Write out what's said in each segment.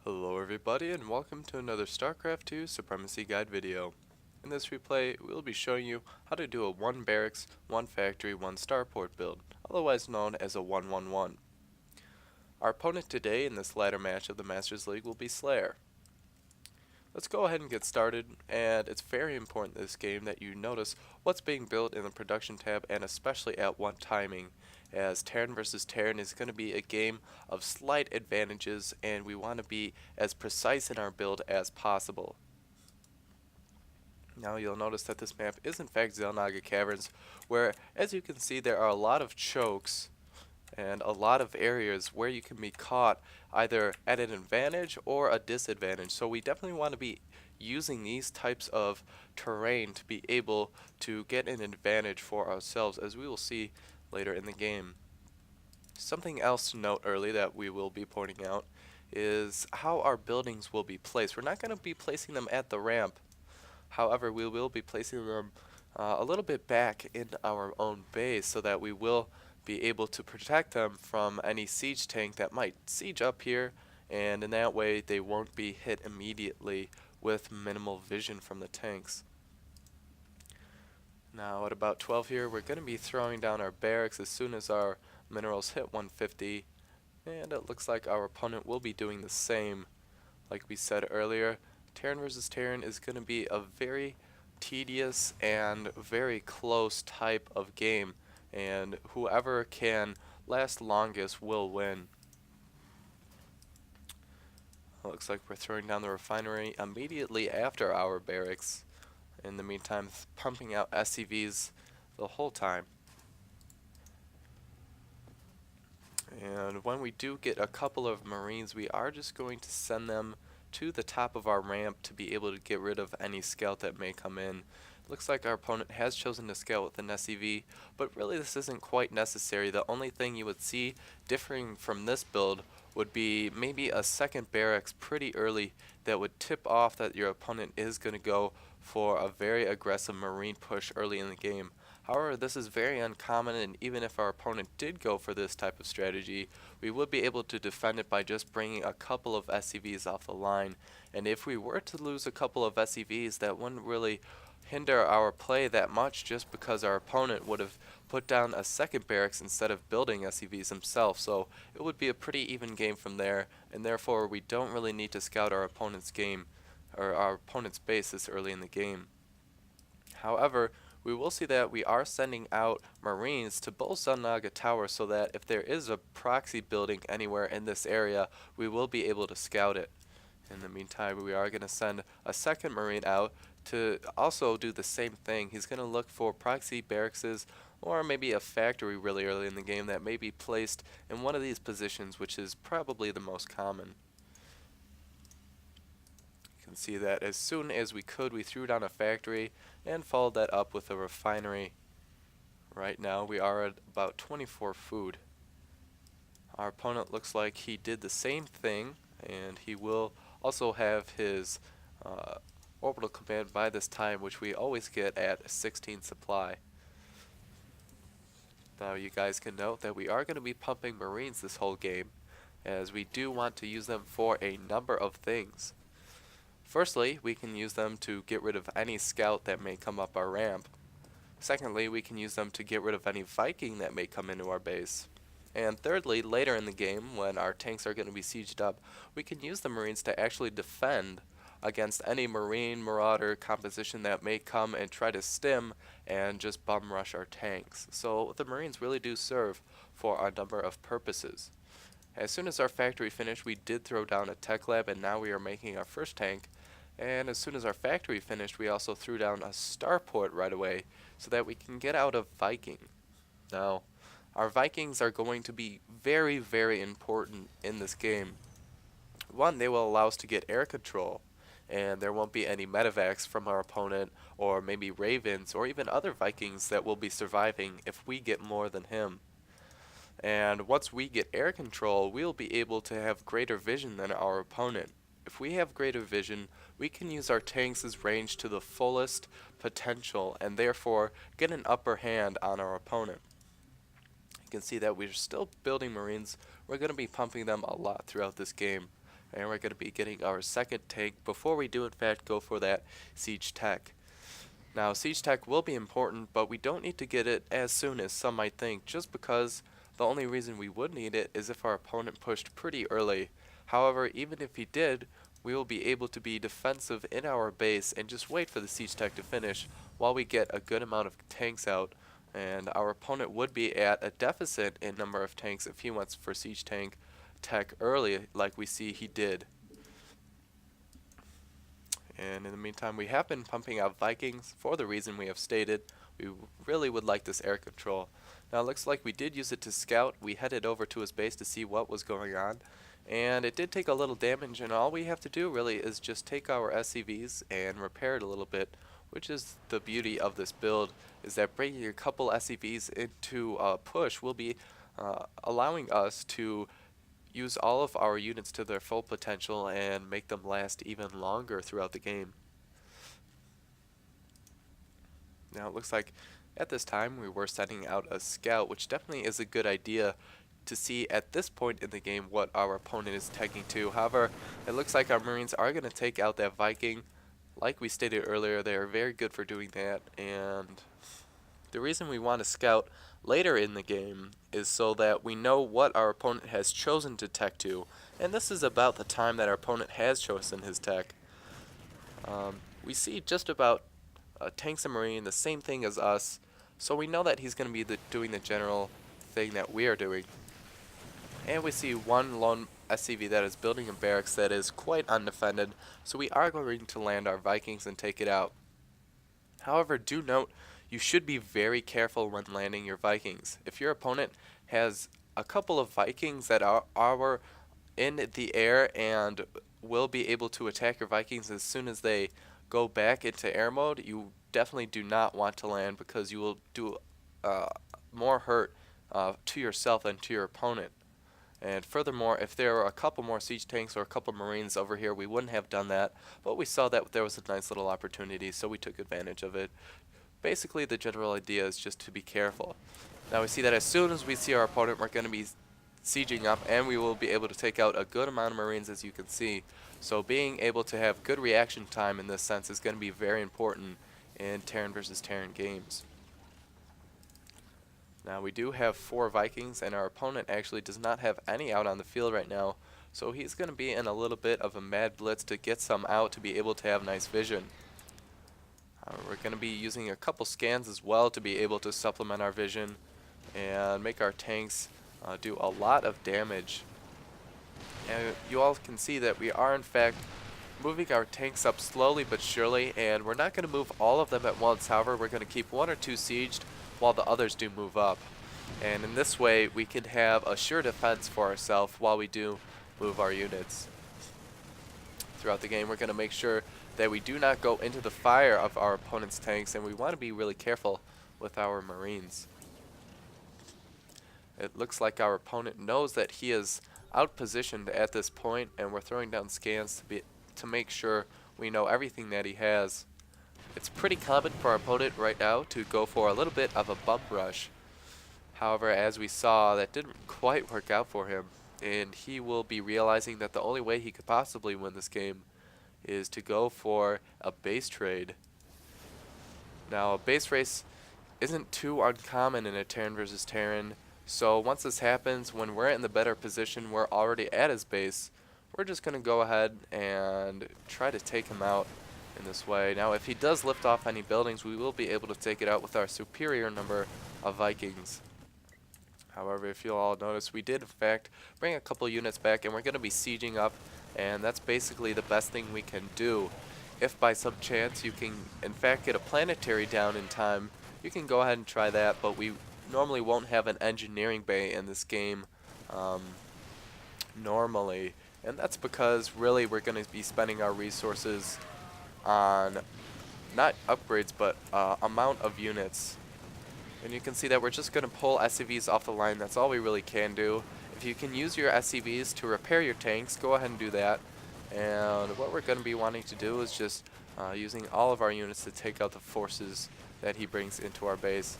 Hello everybody and welcome to another StarCraft 2 Supremacy Guide video. In this replay, we will be showing you how to do a 1 barracks, 1 factory, 1 starport build, otherwise known as a 1-1-1. Our opponent today in this ladder match of the Masters League will be Slayer. Let's go ahead and get started, and it's very important in this game that you notice what's being built in the production tab and especially at what timing, as Terran versus Terran is going to be a game of slight advantages and we want to be as precise in our build as possible. Now you'll notice that this map is in fact Xel'Naga Caverns, where as you can see there are a lot of chokes and a lot of areas where you can be caught either at an advantage or a disadvantage. So we definitely want to be using these types of terrain to be able to get an advantage for ourselves, as we will see later in the game. Something else to note early that we will be pointing out is how our buildings will be placed. We're not going to be placing them at the ramp. However, we will be placing them a little bit back in our own base so that we will be able to protect them from any siege tank that might siege up here, and in that way they won't be hit immediately with minimal vision from the tanks. Now at about 12 here, we're going to be throwing down our barracks as soon as our minerals hit 150, and it looks like our opponent will be doing the same. Like we said earlier, Terran versus Terran is going to be a very tedious and very close type of game, and whoever can last longest will win. Looks like we're throwing down the refinery immediately after our barracks. In the meantime, pumping out SCVs the whole time. And when we do get a couple of Marines, we are just going to send them to the top of our ramp to be able to get rid of any scout that may come in. Looks like our opponent has chosen to scout with an SCV, but really this isn't quite necessary. The only thing you would see differing from this build would be maybe a second barracks pretty early that would tip off that your opponent is going to go for a very aggressive Marine push early in the game. However, this is very uncommon, and even if our opponent did go for this type of strategy, we would be able to defend it by just bringing a couple of SCVs off the line. And if we were to lose a couple of SCVs, that wouldn't really hinder our play that much, just because our opponent would have put down a second barracks instead of building SCVs himself. So it would be a pretty even game from there, and therefore we don't really need to scout our opponent's game or our opponent's base this early in the game. However, we will see that we are sending out Marines to both Xel'Naga Towers so that if there is a proxy building anywhere in this area, we will be able to scout it. In the meantime, we are going to send a second Marine out to also do the same thing. He's going to look for proxy barracks or maybe a factory really early in the game that may be placed in one of these positions, which is probably the most common. Can see that as soon as we could, we threw down a factory and followed that up with a refinery. Right now we are at about 24 food. Our opponent looks like he did the same thing, and he will also have his orbital command by this time, which we always get at 16 supply. Now you guys can note that we are going to be pumping Marines this whole game, as we do want to use them for a number of things. Firstly, we can use them to get rid of any scout that may come up our ramp. Secondly, we can use them to get rid of any Viking that may come into our base. And thirdly, later in the game, when our tanks are going to be sieged up, we can use the Marines to actually defend against any Marine Marauder composition that may come and try to stim and just bum rush our tanks. So the Marines really do serve for a number of purposes. As soon as our factory finished, we did throw down a tech lab, and now we are making our first tank. And as soon as our factory finished, we also threw down a starport right away so that we can get out of Viking. Now, our Vikings are going to be very, very important in this game. One, they will allow us to get air control, and there won't be any medevacs from our opponent, or maybe Ravens, or even other Vikings that will be surviving if we get more than him. And once we get air control, we'll be able to have greater vision than our opponent. If we have greater vision, we can use our tanks' range to the fullest potential and therefore get an upper hand on our opponent. You can see that we're still building Marines. We're going to be pumping them a lot throughout this game. And we're going to be getting our second tank before we do in fact go for that siege tech. Now, siege tech will be important, but we don't need to get it as soon as some might think, just because the only reason we would need it is if our opponent pushed pretty early. However, even if he did, we will be able to be defensive in our base and just wait for the siege tech to finish while we get a good amount of tanks out. And our opponent would be at a deficit in number of tanks if he wants for siege tank tech early, like we see he did. And in the meantime, we have been pumping out Vikings for the reason we have stated. We really would like this air control. Now it looks like we did use it to scout. We headed over to his base to see what was going on. And it did take a little damage, and all we have to do really is just take our SCVs and repair it a little bit, which is the beauty of this build, is that bringing a couple SCVs into a push will be allowing us to use all of our units to their full potential and make them last even longer throughout the game. Now it looks like at this time we were sending out a scout, which definitely is a good idea to see at this point in the game what our opponent is taking to. However, it looks like our Marines are going to take out that Viking. Like we stated earlier, they are very good for doing that, and the reason we want to scout later in the game is so that we know what our opponent has chosen to tech to, and this is about the time that our opponent has chosen his tech. We see just about tanks and marine the same thing as us, so we know that he's going to be doing the general thing that we are doing. And we see one lone SCV that is building a barracks that is quite undefended, so we are going to land our Vikings and take it out. However, do note, you should be very careful when landing your Vikings. If your opponent has a couple of Vikings that are in the air and will be able to attack your Vikings as soon as they go back into air mode, you definitely do not want to land, because you will do more hurt to yourself than to your opponent. And furthermore, if there were a couple more siege tanks or a couple marines over here, we wouldn't have done that, but we saw that there was a nice little opportunity, so we took advantage of it. Basically, the general idea is just to be careful. Now we see that as soon as we see our opponent, we're going to be sieging up, and we will be able to take out a good amount of marines, as you can see. So being able to have good reaction time in this sense is going to be very important in Terran versus Terran games. Now we do have 4 Vikings, and our opponent actually does not have any out on the field right now, so he's going to be in a little bit of a mad blitz to get some out to be able to have nice vision. We're going to be using a couple scans as well to be able to supplement our vision and make our tanks do a lot of damage. And you all can see that we are in fact moving our tanks up slowly but surely, and we're not going to move all of them at once. However, we're going to keep 1 or 2 sieged while the others do move up. And in this way, we can have a sure defense for ourselves while we do move our units. Throughout the game, we're going to make sure that we do not go into the fire of our opponent's tanks, and we want to be really careful with our Marines. It looks like our opponent knows that he is outpositioned at this point, and we're throwing down scans to make sure we know everything that he has. It's pretty common for our opponent right now to go for a little bit of a bump rush. However, as we saw, that didn't quite work out for him, and he will be realizing that the only way he could possibly win this game is to go for a base trade. Now, a base race isn't too uncommon in a Terran versus Terran, so once this happens, when we're in the better position, we're already at his base, we're just going to go ahead and try to take him out in this way. Now, if he does lift off any buildings, we will be able to take it out with our superior number of Vikings. However, if you'll all notice, we did in fact bring a couple units back, and we're going to be sieging up, and that's basically the best thing we can do. If by some chance you can in fact get a planetary down in time, you can go ahead and try that, but we normally won't have an engineering bay in this game normally, and that's because really we're going to be spending our resources on not upgrades but amount of units. And you can see that we're just going to pull SCVs off the line. That's all we really can do. If you can use your SCVs to repair your tanks, go ahead and do that. And what we're going to be wanting to do is just using all of our units to take out the forces that he brings into our base.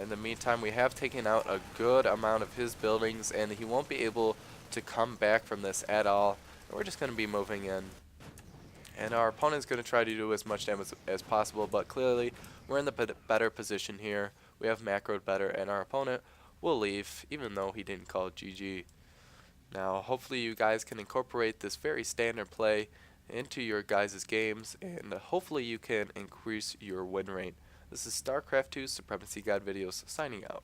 In the meantime, we have taken out a good amount of his buildings, and he won't be able to come back from this at all. And we're just going to be moving in. And our opponent's going to try to do as much damage as possible, but clearly we're in the better position here. We have macroed better, and our opponent will leave, even though he didn't call it GG. Now, hopefully you guys can incorporate this very standard play into your guys' games, and hopefully you can increase your win rate. This is StarCraft 2 Supremacy Guide Videos signing out.